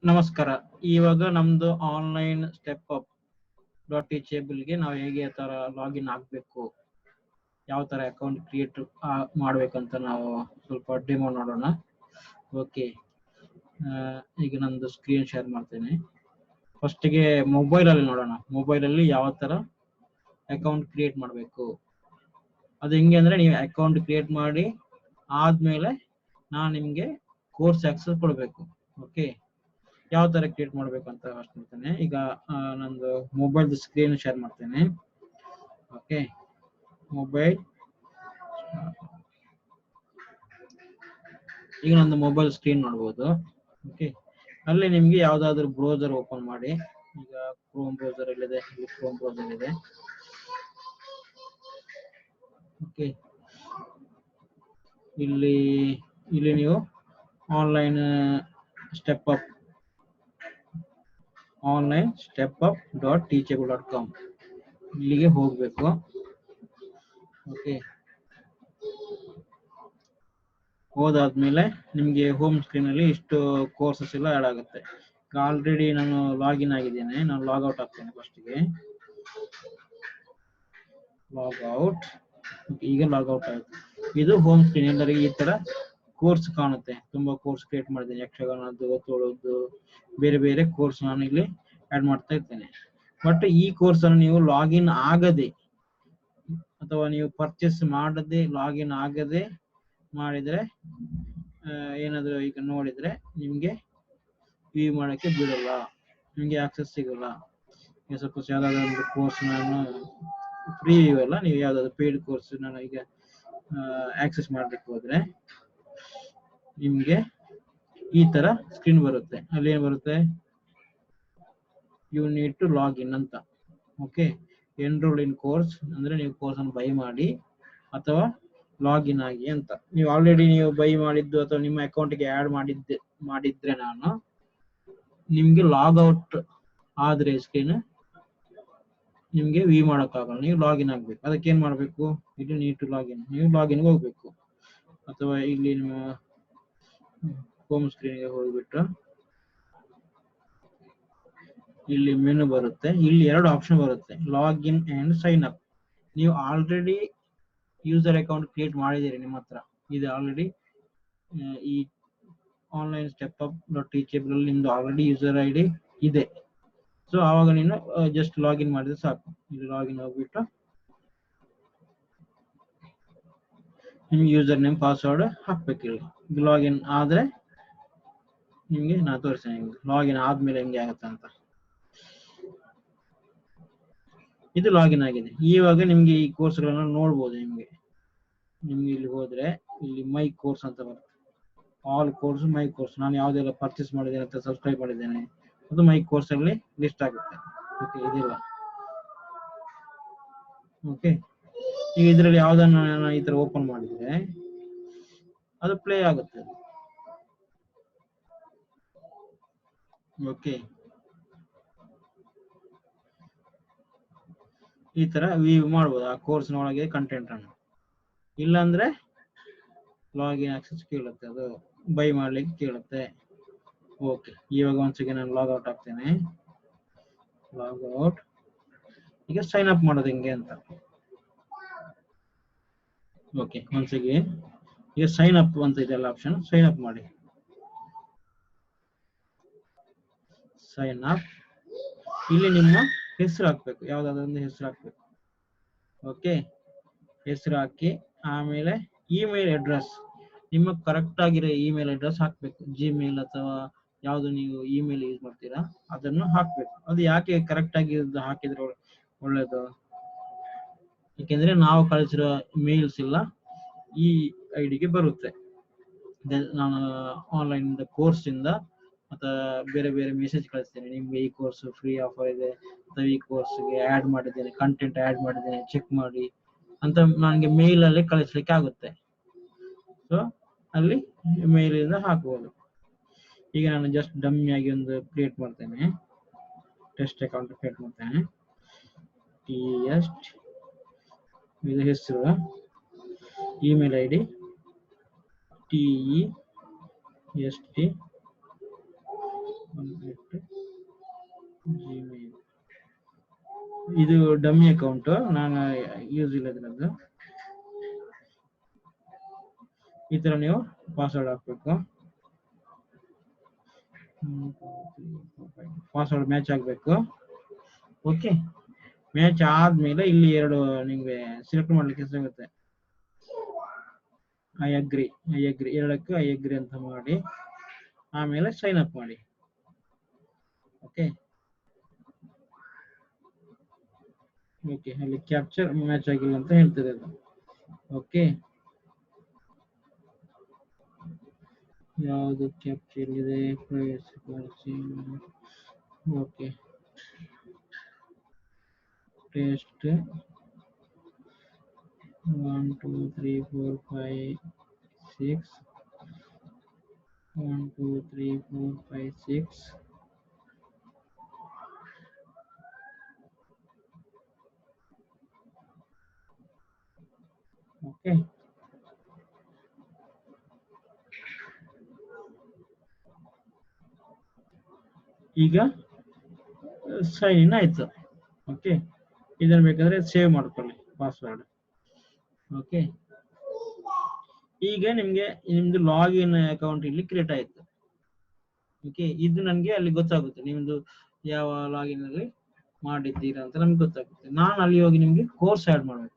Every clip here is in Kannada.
ನಮಸ್ಕಾರ. ಇವಾಗ ನಮ್ದು ಆನ್ಲೈನ್ ಸ್ಟೆಪ್ ಅಪ್ ಡಾಟ್ ಟೀಚೇಬಲ್ ಗೆ ನಾವು ಹೇಗೆ ತರ ಲಾಗಿನ್ ಆಗಬೇಕು, ಯಾವ ತರ ಅಕೌಂಟ್ ಕ್ರಿಯೇಟ್ ಮಾಡ್ಬೇಕಂತ ನಾವು ಸ್ವಲ್ಪ ಡೆಮೋ ನೋಡೋಣ. ಓಕೆ, ಈಗ ನಂದು ಸ್ಕ್ರೀನ್ ಶೇರ್ ಮಾಡ್ತೇನೆ. ಫಸ್ಟ್ಗೆ ಮೊಬೈಲ್ ಅಲ್ಲಿ ನೋಡೋಣ. ಮೊಬೈಲ್ ಅಲ್ಲಿ ಯಾವ ತರ ಅಕೌಂಟ್ ಕ್ರಿಯೇಟ್ ಮಾಡಬೇಕು ಅದು ಹೆಂಗೆ ಅಂದ್ರೆ, ನೀವು ಅಕೌಂಟ್ ಕ್ರಿಯೇಟ್ ಮಾಡಿ ಆದ್ಮೇಲೆ ನಾನು ನಿಮ್ಗೆ ಕೋರ್ಸ್ ಆಕ್ಸೆಸ್ ಕೊಡಬೇಕು. ಓಕೆ, ಯಾವ ತರ ಕ್ರಿಯೇಟ್ ಮಾಡ್ಬೇಕು ಅಂತ ಫಸ್ಟ್ ಮಾಡ್ತೇನೆ. ಈಗ ನಂದು ಮೊಬೈಲ್ ಸ್ಕ್ರೀನ್ ಶೇರ್ ಮಾಡ್ತೇನೆ. ಓಕೆ, ಮೊಬೈಲ್, ಈಗ ನಂದು ಮೊಬೈಲ್ ಸ್ಕ್ರೀನ್ ನೋಡ್ಬೋದು. ಓಕೆ, ಅಲ್ಲಿ ನಿಮ್ಗೆ ಯಾವ್ದಾದ್ರು ಬ್ರೌಸರ್ ಓಪನ್ ಮಾಡಿ. ಈಗ ಕ್ರೋಮ್ ಬ್ರೌಸರ್ ಇಲ್ಲಿದೆ, ಇಲ್ಲಿ ಕ್ರೋಮ್ ಬ್ರೌಸರ್ ಇದೆ. ಓಕೆ, ಇಲ್ಲಿ ನೀವು online step up dot teachable dot com ಇಲ್ಲಿಗೆ ಹೋಗ್ಬೇಕು. ಓಕೆ, ಹೋದಾದ್ಮೇಲೆ ನಿಮ್ಗೆ ಹೋಮ್ ಸ್ಕ್ರೀನ್ ಅಲ್ಲಿ ಇಷ್ಟು ಕೋರ್ಸಸ್ ಎಲ್ಲ ಆಡ್ ಆಗುತ್ತೆ. ಆಲ್ರೆಡಿ ನಾನು ಲಾಗಿನ್ ಆಗಿದ್ದೇನೆ, ನಾನು ಲಾಗ್ಔಟ್ ಆಗ್ತೇನೆ. ಫಸ್ಟ್ಗೆ ಲಾಗ್ಔಟ್, ಈಗ ಲಾಗ್ಔಟ್ ಆಯ್ತು. ಇದು ಹೋಮ್ ಸ್ಕ್ರೀನ್. ಎಲ್ಲರಿಗೆ ಈ ತರ ಕೋರ್ಸ್ ಕಾಣುತ್ತೆ. ತುಂಬಾ ಕೋರ್ಸ್ ಕ್ರಿಯೇಟ್ ಮಾಡಿದ್ದೇನೆ, ಯಕ್ಷಗಾನದ್ದು, ಒತ್ತೋಳದ್ದು, ಬೇರೆ ಬೇರೆ ಕೋರ್ಸ್ ನಾನು ಇಲ್ಲಿ ಆಡ್ ಮಾಡ್ತಾ ಇರ್ತೇನೆ. ಬಟ್ ಈ ಕೋರ್ಸ್ ಅನ್ನು ನೀವು ಲಾಗಿನ್ ಆಗದೆ ಅಥವಾ ನೀವು ಪರ್ಚೇಸ್ ಮಾಡದೆ ಲಾಗಿನ್ ಆಗದೆ ಮಾಡಿದ್ರೆ ಏನಾದ್ರು ಈಗ ನೋಡಿದ್ರೆ ನಿಮ್ಗೆ ವ್ಯೂ ಮಾಡಕ್ಕೆ ಬಿಡಲ್ಲ, ನಿಮ್ಗೆ ಆಕ್ಸೆಸ್ ಸಿಗಲ್ಲ. ಈಗ ಸಪೋಸ್ ಯಾವ್ದಾದ್ರು ಒಂದು ಕೋರ್ಸ್ ನಾನು ಫ್ರೀ ಅಲ್ಲ, ನೀವು ಯಾವ್ದಾದ್ರು ಪೇಯ್ಡ್ ಕೋರ್ಸ್ ನಾನು ಈಗ ಆಕ್ಸೆಸ್ ಮಾಡ್ಲಿಕ್ಕೆ ಹೋದ್ರೆ ನಿಮ್ಗೆ ಈ ತರ ಸ್ಕ್ರೀನ್ ಬರುತ್ತೆ. ಅಲ್ಲಿ ಏನ್ ಬರುತ್ತೆ, ಯು ನೀಡ್ ಟು ಲಾಗಿನ್ ಅಂತ. ಓಕೆ, ಎನ್ರೋಲ್ ಇನ್ ಕೋರ್ಸ್ ಅಂದ್ರೆ ನೀವು ಕೋರ್ಸ್ ಅನ್ನು ಬೈ ಮಾಡಿ ಅಥವಾ ಲಾಗಿನ್ ಆಗಿ ಅಂತ. ನೀವು ಆಲ್ರೆಡಿ ನೀವು ಬೈ ಮಾಡಿದ್ದು ಅಥವಾ ನಿಮ್ಮ ಅಕೌಂಟ್ಗೆ ಆಡ್ ಮಾಡಿದ್ರೆ ನಾನು ನಿಮ್ಗೆ ಲಾಗ್ಔಟ್ ಆದ್ರೆ ಸ್ಕ್ರೀನ್ ನಿಮ್ಗೆ ವ್ಯೂ ಮಾಡೋಕ್ಕಾಗಲ್ಲ. ನೀವು ಲಾಗಿನ್ ಆಗ್ಬೇಕು. ಅದಕ್ಕೆ ಏನ್ ಮಾಡ್ಬೇಕು, ಇಲ್ಲಿ ನೀಡ್ ಟು ಲಾಗಿನ್, ನೀವು ಲಾಗಿನ್ಗೆ ಹೋಗ್ಬೇಕು. ಅಥವಾ ಇಲ್ಲಿ ನಿಮ್ಮ ಹೋಮ್ ಸ್ಕ್ರೀನ್ಗೆ ಹೋಗ್ಬಿಟ್ಟು ಇಲ್ಲಿ ಮೆನು ಬರುತ್ತೆ. ಇಲ್ಲಿ ಎರಡು ಆಪ್ಷನ್ ಬರುತ್ತೆ, ಲಾಗಿನ್ ಅಂಡ್ ಸೈನ್ ಅಪ್. ನೀವು ಆಲ್ರೆಡಿ ಯೂಸರ್ ಅಕೌಂಟ್ ಕ್ರಿಯೇಟ್ ಮಾಡಿದ್ದೀರಿ, ನಿಮ್ಮ ಹತ್ರ ಇದು ಆಲ್ರೆಡಿ ಈ ಆನ್ಲೈನ್ ಸ್ಟೆಪ್ ಅಪ್ ಡಾಟ್ ಟೀಚೇಬಲ್ ಅಲ್ಲಿ ನಿಮ್ದು ಆಲ್ರೆಡಿ ಯೂಸರ್ ಐಡಿ ಇದೆ. ಸೊ ಆವಾಗ ನೀನು ಜಸ್ಟ್ ಲಾಗಿನ್ ಮಾಡಿದ್ರೆ ಸಾಕು. ಇಲ್ಲಿ ಲಾಗಿನ್ ಹೋಗ್ಬಿಟ್ಟು ನಿಮ್ಗೆ ಯೂಸರ್ ನೇಮ್ ಪಾಸ್ವರ್ಡ್ ಹಾಕ್ಬೇಕು. ಇಲ್ಲಿ ಲಾಗಿನ್ ಆದ್ರೆ ನಿಮ್ಗೆ ನಾ ತೋರಿಸ್ತೇನೆ ಲಾಗಿನ್ ಆದ್ಮೇಲೆ ಹೆಂಗೆ ಆಗುತ್ತೆ ಅಂತ. ಇದು ಲಾಗಿನ್ ಆಗಿದೆ. ಇವಾಗ ನಿಮ್ಗೆ ಈ ಕೋರ್ಸ್ಗಳನ್ನ ನೋಡ್ಬೋದು. ನಿಮ್ಗೆ ಇಲ್ಲಿ ಹೋದ್ರೆ ಇಲ್ಲಿ ಮೈ ಕೋರ್ಸ್ ಅಂತ ಬರುತ್ತೆ. ಆಲ್ ಕೋರ್ಸ್, ಮೈ ಕೋರ್ಸ್, ನಾನು ಯಾವ್ದೆಲ್ಲ ಪರ್ಚೇಸ್ ಮಾಡಿದ್ದೇನೆ ಅಂತ ಸಬ್ಸ್ಕ್ರೈಬ್ ಮಾಡಿದ್ದೇನೆ ಅದು ಮೈ ಕೋರ್ಸ್ ಅಲ್ಲಿ ಲಿಸ್ಟ್ ಆಗುತ್ತೆ. ಓಕೆ, ಇದಿಲ್ಲ. ಓಕೆ, ಈಗ ಇದರಲ್ಲಿ ಯಾವ್ದನ್ನ ನಾನು ಈ ತರ ಓಪನ್ ಮಾಡಿದ್ರೆ ಅದು ಪ್ಲೇ ಆಗುತ್ತೆ. ಓಕೆ, ಈ ತರ ವ್ಯೂ ಮಾಡ್ಬೋದು ಆ ಕೋರ್ಸ್ ಒಳಗೆ ಕಂಟೆಂಟ್ ಅನ್ನು. ಇಲ್ಲಾಂದ್ರೆ ಲಾಗಿನ್ ಆಕ್ಸೆಸ್ ಕೇಳುತ್ತೆ, ಅದು ಬೈ ಮಾಡ್ಲಿಕ್ಕೆ ಕೇಳುತ್ತೆ. ಓಕೆ, ಇವಾಗ ಒಂದ್ಸಲ ನಾನು ಲಾಗ್ಔಟ್ ಆಗ್ತೇನೆ. ಲಾಗ್ಔಟ್. ಈಗ ಸೈನ್ ಅಪ್ ಮಾಡೋದು ಹೆಂಗೆ ಅಂತ. ಓಕೆ, ಒಂದ್ಸಲ ಈಗ ಸೈನ್ ಅಪ್ ಅಂತ ಇದೆಲ್ಲ ಆಪ್ಷನ್, ಸೈನ್ ಅಪ್ ಮಾಡಿ. ಸೈನ್ ಅಪ್, ಇಲ್ಲಿ ನಿಮ್ಮ ಹೆಸರು ಹಾಕ್ಬೇಕು, ಯಾವ್ದಾದ್ರು ಒಂದು ಹೆಸರು ಹಾಕ್ಬೇಕು. ಓಕೆ, ಹೆಸರು ಹಾಕಿ ಆಮೇಲೆ ಇಮೇಲ್ ಅಡ್ರೆಸ್, ನಿಮ್ಮ ಕರೆಕ್ಟ್ ಆಗಿರೋ ಇಮೇಲ್ ಅಡ್ರೆಸ್ ಹಾಕ್ಬೇಕು. ಜಿಮೇಲ್ ಅಥವಾ ಯಾವ್ದು ನೀವು ಇಮೇಲ್ ಯೂಸ್ ಮಾಡ್ತೀರಾ ಅದನ್ನು ಹಾಕ್ಬೇಕು. ಅದು ಯಾಕೆ ಕರೆಕ್ಟ್ ಆಗಿ ಹಾಕಿದ್ರೆ ಒಳ್ಳೇದು, ಯಾಕೆಂದ್ರೆ ನಾವು ಕಳಿಸಿರೋ ಮೇಲ್ಸ್ ಎಲ್ಲ ಈ ಐಡಿಗೆ ಬರುತ್ತೆ. ನಾನು ಆನ್ಲೈನ್ ಕೋರ್ಸ್ ಇಂದ ಅಥವಾ ಬೇರೆ ಬೇರೆ ಮೆಸೇಜ್ ಕಳಿಸ್ತೇನೆ, ನಿಮ್ಗೆ ಈ ಕೋರ್ಸ್ ಫ್ರೀ ಆಫರ್ ಇದೆ ಅಥವಾ ಈ ಕೋರ್ಸ್ಗೆ ಆಡ್ ಮಾಡಿದ್ದೇನೆ, ಕಂಟೆಂಟ್ ಆಡ್ ಮಾಡಿದ್ದೇನೆ, ಚೆಕ್ ಮಾಡಿ ಅಂತ ನನಗೆ ಮೇಲ್ ಅಲ್ಲಿ ಕಳಿಸ್ಲಿಕ್ಕೆ ಆಗುತ್ತೆ. ಸೊ ಅಲ್ಲಿ ಮೇಲ್ ಇಂದ ಹಾಕಬಹುದು. ಈಗ ನಾನು ಜಸ್ಟ್ ಡಮ್ಮಿ ಆಗಿ ಒಂದು ಕ್ರಿಯೇಟ್ ಮಾಡ್ತೇನೆ, ಟೆಸ್ಟ್ ಅಕೌಂಟ್ ಕ್ರಿಯೇಟ್ ಮಾಡ್ತೇನೆ. ಟೆಸ್ಟ್, ಇದು ಹೆಸರು, ಇಮೇಲ್ ಐಡಿ TEST Gmail. ಇದು ಡಮ್ಮಿ ಅಕೌಂಟ್, ನಾನು ಯೂಸ್ ಇಲ್ಲ ಇದ್ರದ್ದು. ಈ ತರ ನೀವು ಪಾಸ್ವರ್ಡ್ ಹಾಕ್ಬೇಕು. ಪಾಸ್ವರ್ಡ್ ಮ್ಯಾಚ್ ಆಗ್ಬೇಕು. ಓಕೆ, ಮ್ಯಾಚ್ ಆದ್ಮೇಲೆ ಇಲ್ಲಿ ಎರಡು ನಿಮ್ಗೆ ಸೆಲೆಕ್ಟ್ ಮಾಡ್ಲಿಕ್ಕೆ ಸಿಗುತ್ತೆ. ಐ ಅಗ್ರಿ ಎರಡಕ್ಕೂ ಐ ಅಗ್ರಿ ಅಂತ ಮಾಡಿ ಆಮೇಲೆ ಸೈನ್ ಅಪ್ ಮಾಡಿ. ಓಕೆ ಓಕೆ, ಅಲ್ಲಿ ಕ್ಯಾಪ್ಚರ್ ಮ್ಯಾಚ್ ಆಗಿಲ್ಲ ಅಂತ ಹೇಳ್ತದೆ ಅದು. ಓಕೆ, ಯಾವುದು ಕ್ಯಾಪ್ಚರ್ ಇದೆ? Okay, test 1 2 3 4 5 6 1 2 3 4 5 6. ಓಕೆ, ಈಗ ಸೈನ್ ಇನ್ ಆಯ್ತು. ಓಕೆ, ಇದನ್ನ ಬೇಕಾದ್ರೆ ಸೇವ್ ಮಾಡ್ಕೊಳ್ಳಿ ಪಾಸ್ವರ್ಡ್. ಓಕೆ, ಈಗ ನಿಮ್ದು ಲಾಗಿನ್ ಅಕೌಂಟ್ ಇಲ್ಲಿ ಕ್ರಿಯೇಟ್ ಆಯ್ತು. ಓಕೆ, ಇದು ನನಗೆ ಅಲ್ಲಿ ಗೊತ್ತಾಗುತ್ತೆ ನಿಮ್ದು ಯಾವ ಲಾಗಿನ್ ಅಲ್ಲಿ ಮಾಡಿದ್ದೀರಾ ಅಂತ ನಮ್ಗೆ ಗೊತ್ತಾಗುತ್ತೆ. ನಾನು ಅಲ್ಲಿ ಹೋಗಿ ನಿಮ್ಗೆ ಕೋರ್ಸ್ ಆಡ್ ಮಾಡ್ಬೇಕು.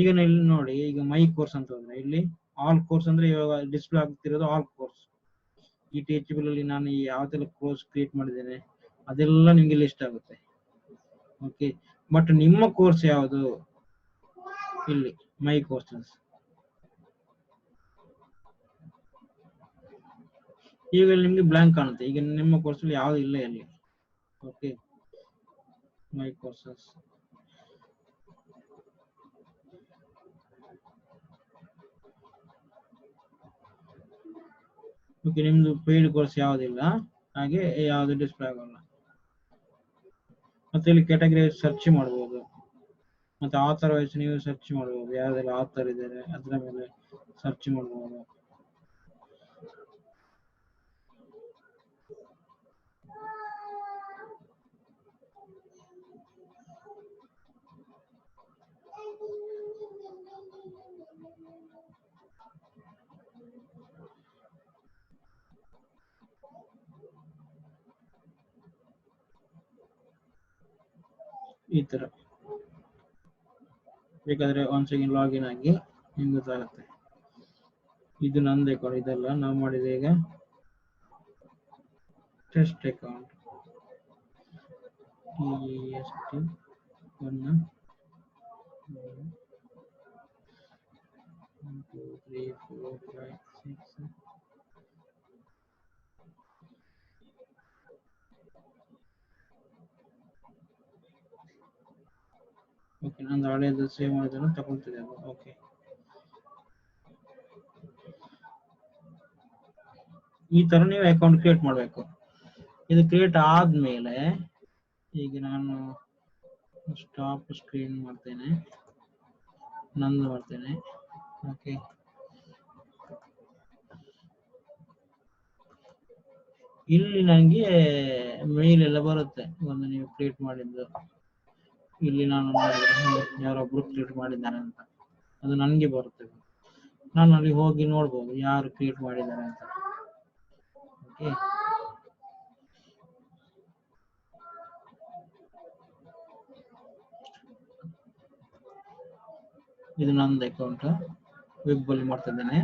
ಈಗ ಇಲ್ಲಿ ನೋಡಿ, ಈಗ ಮೈ ಕೋರ್ಸ್ ಅಂತ ಹೋದ್ರೆ ಇಲ್ಲಿ ಆಲ್ ಕೋರ್ಸ್ ಅಂದ್ರೆ ಇವಾಗ ಡಿಸ್ಪ್ಲೇ ಆಗ್ತಿರೋದು ಆಲ್ ಕೋರ್ಸ್. ಈ ಟೀಚಬಲ್ ಅಲ್ಲಿ ನಾನು ಯಾವ್ದೆಲ್ಲ ಕೋರ್ಸ್ ಕ್ರಿಯೇಟ್ ಮಾಡಿದ್ದೇನೆ ಅದೆಲ್ಲ ನಿಮ್ಗೆ ಲಿಸ್ಟ್ ಆಗುತ್ತೆ. ಓಕೆ, ಬಟ್ ನಿಮ್ಮ ಕೋರ್ಸ್ ಯಾವುದು? ಇಲ್ಲಿ ಮೈ ಕೋರ್ಸಸ್. ಈಗ ನಿಮ್ಗೆ ಬ್ಲಾಂಕ್ ಕಾಣುತ್ತೆ. ಈಗ ನಿಮ್ಮ ಕೋರ್ಸ್ ಅಲ್ಲಿ ಯಾವ್ದು ಇಲ್ಲ ಇಲ್ಲಿ. ಓಕೆ, ಮೈ ಕೋರ್ಸಸ್. ಓಕೆ, ನಿಮ್ದು ಪೇಯ್ಡ್ ಕೋರ್ಸ್ ಯಾವುದಿಲ್ಲ, ಹಾಗೆ ಯಾವ್ದು ಡಿಸ್ಪ್ಲೇ ಆಗಲ್ಲ. ಮತ್ತೆ ಇಲ್ಲಿ ಕ್ಯಾಟಗರಿ ಸರ್ಚ್ ಮಾಡಬಹುದು, ಮತ್ತೆ ಆಥರ್ ವೈಸ್ ನೀವು ಸರ್ಚ್ ಮಾಡಬಹುದು. ಯಾವ್ದೆಲ್ಲ ಆಥರ್ ಇದ್ದಾರೆ ಅದ್ರ ಮೇಲೆ ಸರ್ಚ್ ಮಾಡಬಹುದು. ಈ ತರ ಬೇಕಾದ್ರೆ ಒನ್ಸ್ ಅಗೇನ್ ಲಾಗಿನ್ ಆಗಿ ನಿಮ್ಗೆ ಗೊತ್ತಾಗುತ್ತೆ. ಇದು ನಂದೇ ಅಕೌಂಟ್, ಇದೆಲ್ಲ ನಾವು ಮಾಡಿದೆ ಈಗ ಟೆಸ್ಟ್ ಅಕೌಂಟ್. TEST 1 2 3 4 5 6. ಓಕೆ, ನಾನು ಹಳೆಯದು ಸೇವ್ ಮಾಡೋದನ್ನು ತಗೊಳ್ತಿದ್ದೆ ಅದು. ಓಕೆ, ಈ ತರ ನೀವು ಅಕೌಂಟ್ ಕ್ರಿಯೇಟ್ ಮಾಡಬೇಕು. ಇದು ಕ್ರಿಯೇಟ್ ಆದ್ಮೇಲೆ ಈಗ ನಾನು ಸ್ಟಾಪ್ ಸ್ಕ್ರೀನ್ ಮಾಡ್ತೇನೆ, ನಂದು ಮಾಡ್ತೇನೆ. ಓಕೆ, ಇಲ್ಲಿ ನನಗೆ ಮೇಲ್ ಎಲ್ಲ ಬರುತ್ತೆ ಒಂದು ನೀವು ಕ್ರಿಯೇಟ್ ಮಾಡಿದ್ದು. ಇಲ್ಲಿ ನಾನು ಯಾರೊಬ್ರು ಕ್ರಿಯೇಟ್ ಮಾಡಿದ್ದಾರೆ ಅಂತ ಅದು ನನಗೆ ಬರುತ್ತೆ. ನಾನು ಅಲ್ಲಿ ಹೋಗಿ ನೋಡ್ಬೋದು ಯಾರು ಕ್ರಿಯೇಟ್ ಮಾಡಿದ್ದಾರೆ ಅಂತ. ಓಕೆ, ಇದು ನಂದು ಅಕೌಂಟ್, ವೆಬ್ ಅಲ್ಲಿ ಮಾಡ್ತಾ ಇದ್ದೇನೆ.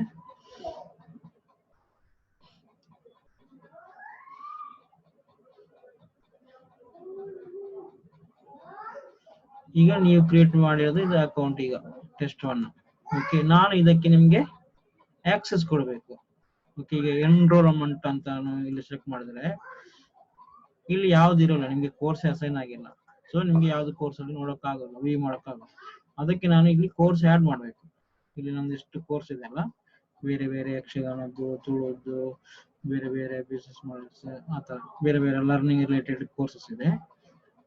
ಈಗ ನೀವು ಕ್ರಿಯೇಟ್ ಮಾಡಿರೋದು ಇದು ಅಕೌಂಟ್, ಈಗ ಟೆಸ್ಟ್ 1. ಓಕೆ, ನಾನು ಇದಕ್ಕೆ ನಿಮ್ಗೆ ಆಕ್ಸೆಸ್ ಕೊಡಬೇಕು. ಓಕೆ, ಈಗ ಎನ್ರೋಲ್ಮೆಂಟ್ ಅಂತ ಇಲ್ಲಿ ಸೆಲೆಕ್ಟ್ ಮಾಡಿದ್ರೆ ಇಲ್ಲಿ ಯಾವ್ದು ಇರೋಲ್ಲ, ನಿಮ್ಗೆ ಕೋರ್ಸ್ ಅಸೈನ್ ಆಗಿಲ್ಲ. ಸೊ ನಿಮ್ಗೆ ಯಾವ್ದು ಕೋರ್ಸ್ ಅಲ್ಲಿ ನೋಡೋಕ್ಕಾಗಲ್ಲ, ವ್ಯೂ ಮಾಡೋಕ್ಕಾಗಲ್ಲ. ಅದಕ್ಕೆ ನಾನು ಇಲ್ಲಿ ಕೋರ್ಸ್ ಆಡ್ ಮಾಡ್ಬೇಕು. ಇಲ್ಲಿ ನಮ್ದಿಷ್ಟು ಕೋರ್ಸ್ ಇದೆ ಅಲ್ಲ, ಬೇರೆ ಬೇರೆ ಯಕ್ಷಗಾನದ್ದು, ತುಳುದು, ಬೇರೆ ಬೇರೆ ಬಿಸ್ನೆಸ್ ಮಾಡಲ್ಸ್, ಆತರ ಬೇರೆ ಬೇರೆ ಲರ್ನಿಂಗ್ ರಿಲೇಟೆಡ್ ಕೋರ್ಸಸ್ ಇದೆ.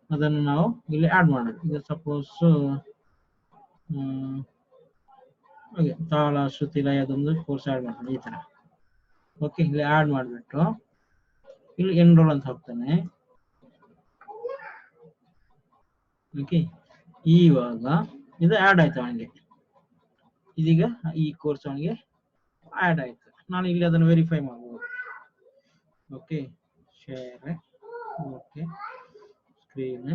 ಅದನ್ನು ನಾವು ಇಲ್ಲಿ ಆಡ್ ಮಾಡಬೇಕು. ಈಗ ಸಪೋಸ್ ಹಾಗೆ ತಾಳ ಶ್ರುತಿ ಲಯ ಅದೊಂದು ಕೋರ್ಸ್ ಆಡ್ ಮಾಡ್ತೀನಿ ಈ ತರ. ಓಕೆ, ಇಲ್ಲಿ ಆಡ್ ಮಾಡಿಬಿಟ್ಟು ಇಲ್ಲಿ ಎನ್ರೋಲ್ ಅಂತ ಹೋಗ್ತಾನೆ. ಓಕೆ, ಇವಾಗ ಇದು ಆಡ್ ಆಯ್ತು ಅವನಿಗೆ, ಇದೀಗ ಈ ಕೋರ್ಸ್ ಅವನಿಗೆ ಆಡ್ ಆಯ್ತು. ನಾನು ಇಲ್ಲಿ ಅದನ್ನು ವೆರಿಫೈ ಮಾಡಬಹುದು. Okay, share, okay, screen,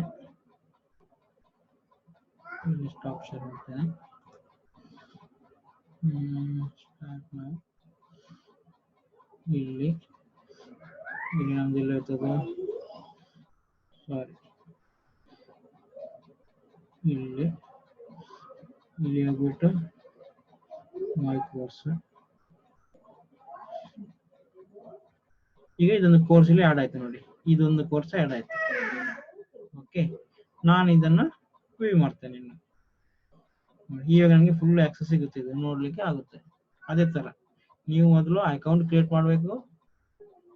stop share ಮಾಡ್ತೇನೆ. ಸ್ಟಾರ್ಟ್ ನಾವು ಇಲ್ಲಿ ನಮ್ದು ಇಲ್ಲಿ ಇರ್ತದೆ, ಸಾರಿ ಇಲ್ಲಿ ಹೋಗ್ಬಿಟ್ಟು ಮೈ ಕೋರ್ಸ್. ಈಗ ಇದೊಂದು ಕೋರ್ಸ್ ಇಲ್ಲಿ ಆಡ್ ಆಯ್ತು ನೋಡಿ, ಇದೊಂದು ಕೋರ್ಸ್ ಆಡ್ ಆಯ್ತು. ಓಕೆ, ನಾನು ಇದನ್ನ ವ್ಯೂ ಮಾಡ್ತೇನೆ. ಇನ್ನು ಈಗ ನನಗೆ ಫುಲ್ ಆಕ್ಸೆಸ್ ಸಿಗುತ್ತೆ, ಇದು ನೋಡ್ಲಿಕ್ಕೆ ಆಗುತ್ತೆ. ಅದೇ ತರ ನೀವು ಮೊದಲು ಅಕೌಂಟ್ ಕ್ರಿಯೇಟ್ ಮಾಡಬೇಕು,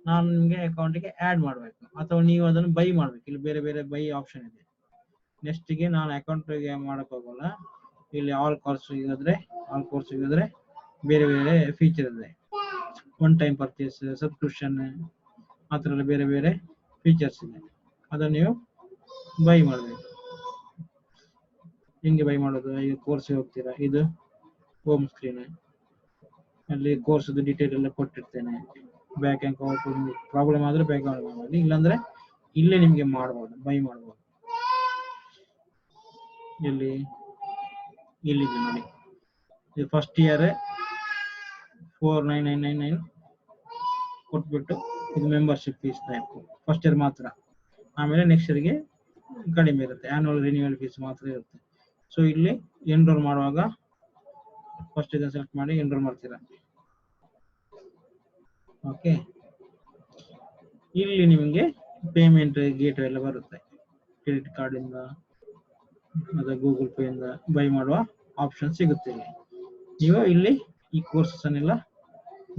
ನಾನು ನಿಮಗೆ ಅಕೌಂಟ್ಗೆ ಆಡ್ ಮಾಡಬೇಕು, ಅಥವಾ ನೀವು ಅದನ್ನು ಬೈ ಮಾಡ್ಬೇಕು. ಇಲ್ಲಿ ಬೇರೆ ಬೇರೆ ಬೈ ಆಪ್ಷನ್ ಇದೆ. ನೆಕ್ಸ್ಟ್ ಗೆ ನಾನು ಅಕೌಂಟ್ ಮಾಡಕ್ ಹೋಗಲ್ಲ, ಇಲ್ಲಿ ಆಲ್ ಕೋರ್ಸ್ ಸಿಗಿದ್ರೆ ಬೇರೆ ಬೇರೆ ಫೀಚರ್ ಇದೆ. ಒನ್ ಟೈಮ್ ಪರ್ಚೇಸ್, ಸಬ್ಸ್ಕ್ರಿಪ್ಷನ್, ಆ ಥರ ಬೇರೆ ಬೇರೆ ಫೀಚರ್ಸ್ ಇದೆ. ಅದನ್ನು ನೀವು ಬೈ ಮಾಡಬೇಕು. ಹೆಂಗೆ ಬೈ ಮಾಡೋದು? ಈಗ ಕೋರ್ಸ್ ಹೋಗ್ತೀರಾ, ಇದು ಹೋಮ್ ಸ್ಕ್ರೀನ್, ಅಲ್ಲಿ ಕೋರ್ಸ್ ಡೀಟೇಲ್ ಎಲ್ಲ ಕೊಟ್ಟಿರ್ತೇನೆ. ಬ್ಯಾಂಕ್ ಅಕೌಂಟ್ ಪ್ರಾಬ್ಲಮ್ ಆದ್ರೆ ಬ್ಯಾಂಕ್ ಅಕೌಂಟ್ ಮಾಡಿ, ಇಲ್ಲಾಂದ್ರೆ ಇಲ್ಲೇ ನಿಮ್ಗೆ ಮಾಡ್ಬೋದು, ಬೈ ಮಾಡ್ಬೋದು. ಇಲ್ಲಿದೆ ನೋಡಿ, ಇದು ಫಸ್ಟ್ ಇಯರ್ 4999 ಕೊಟ್ಬಿಟ್ಟು ಇದು membership fees type first year ಮಾತ್ರ. ಆಮೇಲೆ ನೆಕ್ಸ್ಟ್ ಇಯರ್ಗೆ ಕಡಿಮೆ ಇರುತ್ತೆ, ಆನ್ಯುವಲ್ ರಿನ್ಯೂವಲ್ ಫೀಸ್ ಮಾತ್ರ ಇರುತ್ತೆ. ಸೊ ಇಲ್ಲಿ ಎನ್ರೋಲ್ ಮಾಡುವಾಗ ಫಸ್ಟ್ ಇದನ್ನು ಸೆಲೆಕ್ಟ್ ಮಾಡಿ ಎನ್ರೋಲ್ ಮಾಡ್ತೀರಾ. ಓಕೆ, ಇಲ್ಲಿ ನಿಮಗೆ ಪೇಮೆಂಟ್ ಗೇಟ್ ಎಲ್ಲ ಬರುತ್ತೆ. ಕ್ರೆಡಿಟ್ ಕಾರ್ಡ್ ಇಂದ ಮತ್ತೆ ಗೂಗಲ್ ಪೇ ಇಂದ ಬೈ ಮಾಡುವ ಆಪ್ಷನ್ ಸಿಗುತ್ತೆ. ನೀವು ಇಲ್ಲಿ ಈ ಕೋರ್ಸಸ್ ಅನ್ನೆಲ್ಲ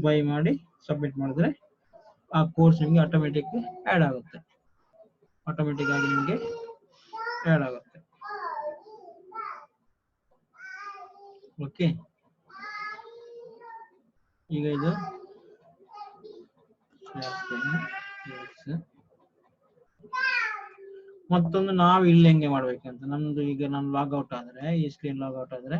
ಬೈ ಮಾಡಿ ಸಬ್ಮಿಟ್ ಮಾಡಿದ್ರೆ ಆ ಕೋರ್ಸ್ ನಿಮಗೆ ಆಟೋಮೆಟಿಕ್ ಆಡ್ ಆಗುತ್ತೆ. ಆಟೋಮೆಟಿಕ್ ಆಗಿ ನಿಮಗೆ ಆಡ್ ಆಗುತ್ತೆ. ಓಕೆ, ಈಗ ಇದು ಮತ್ತೊಂದು ನಾವು ಇಲ್ಲಿ ಹೆಂಗೆ ಮಾಡ್ಬೇಕಂತ, ನಮ್ದು ಈಗ ನಾನು ಲಾಗ್ಔಟ್ ಆದ್ರೆ, ಈ ಸ್ಕ್ರೀನ್ ಲಾಗ್ಔಟ್ ಆದ್ರೆ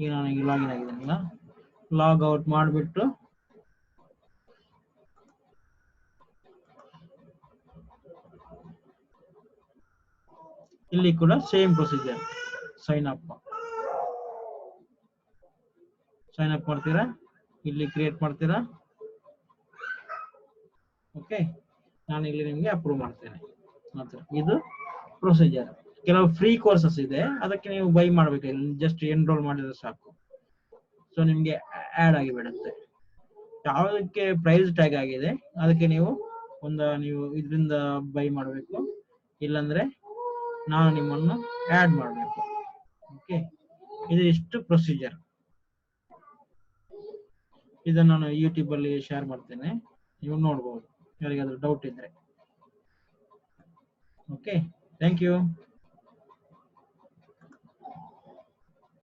ಈಗ ನಾನು ಈಗ ಲಾಗಿನ್ ಆಗಿದ್ದೇನಲ್ಲ, ಲಾಗ್ ಔಟ್ ಮಾಡಿಬಿಟ್ಟು ಇಲ್ಲಿ ಕೂಡ ಸೇಮ್ ಪ್ರೊಸೀಜರ್, ಸೈನ್ ಅಪ್ ಮಾಡ್ತೀರಾ, ಇಲ್ಲಿ ಕ್ರಿಯೇಟ್ ಮಾಡ್ತೀರಾ. ಓಕೆ, ನಾನು ಇಲ್ಲಿ ನಿಮಗೆ ಅಪ್ರೂವ್ ಮಾಡ್ತೇನೆ ಮಾತ್ರ. ಇದು ಪ್ರೊಸೀಜರ್. ಕೆಲವು ಫ್ರೀ ಕೋರ್ಸಸ್ ಇದೆ, ಅದಕ್ಕೆ ನೀವು ಬೈ ಮಾಡಬೇಕು, ಜಸ್ಟ್ ಎನ್ರೋಲ್ ಮಾಡಿದ್ರೆ ಸಾಕು. ಸೊ ನಿಮಗೆ ಆಡ್ ಆಗಿ ಬಿಡುತ್ತೆ. ಯಾವುದಕ್ಕೆ ಪ್ರೈಸ್ ಟ್ಯಾಗ್ ಆಗಿದೆ ಅದಕ್ಕೆ ನೀವು ಇದರಿಂದ ಬೈ ಮಾಡಬೇಕು, ಇಲ್ಲಾಂದ್ರೆ ನಾನು ನಿಮ್ಮನ್ನು ಆಡ್ ಮಾಡಬೇಕು. ಓಕೆ, ಇದು ಇಷ್ಟು ಪ್ರೊಸೀಜರ್. ಇದನ್ನು ನಾನು ಯೂಟ್ಯೂಬ್ ಅಲ್ಲಿ ಶೇರ್ ಮಾಡ್ತೇನೆ, ನೀವು ನೋಡಬಹುದು ಯಾರಿಗಾದ್ರೂ ಡೌಟ್ ಇದ್ರೆ. Okay, thank you.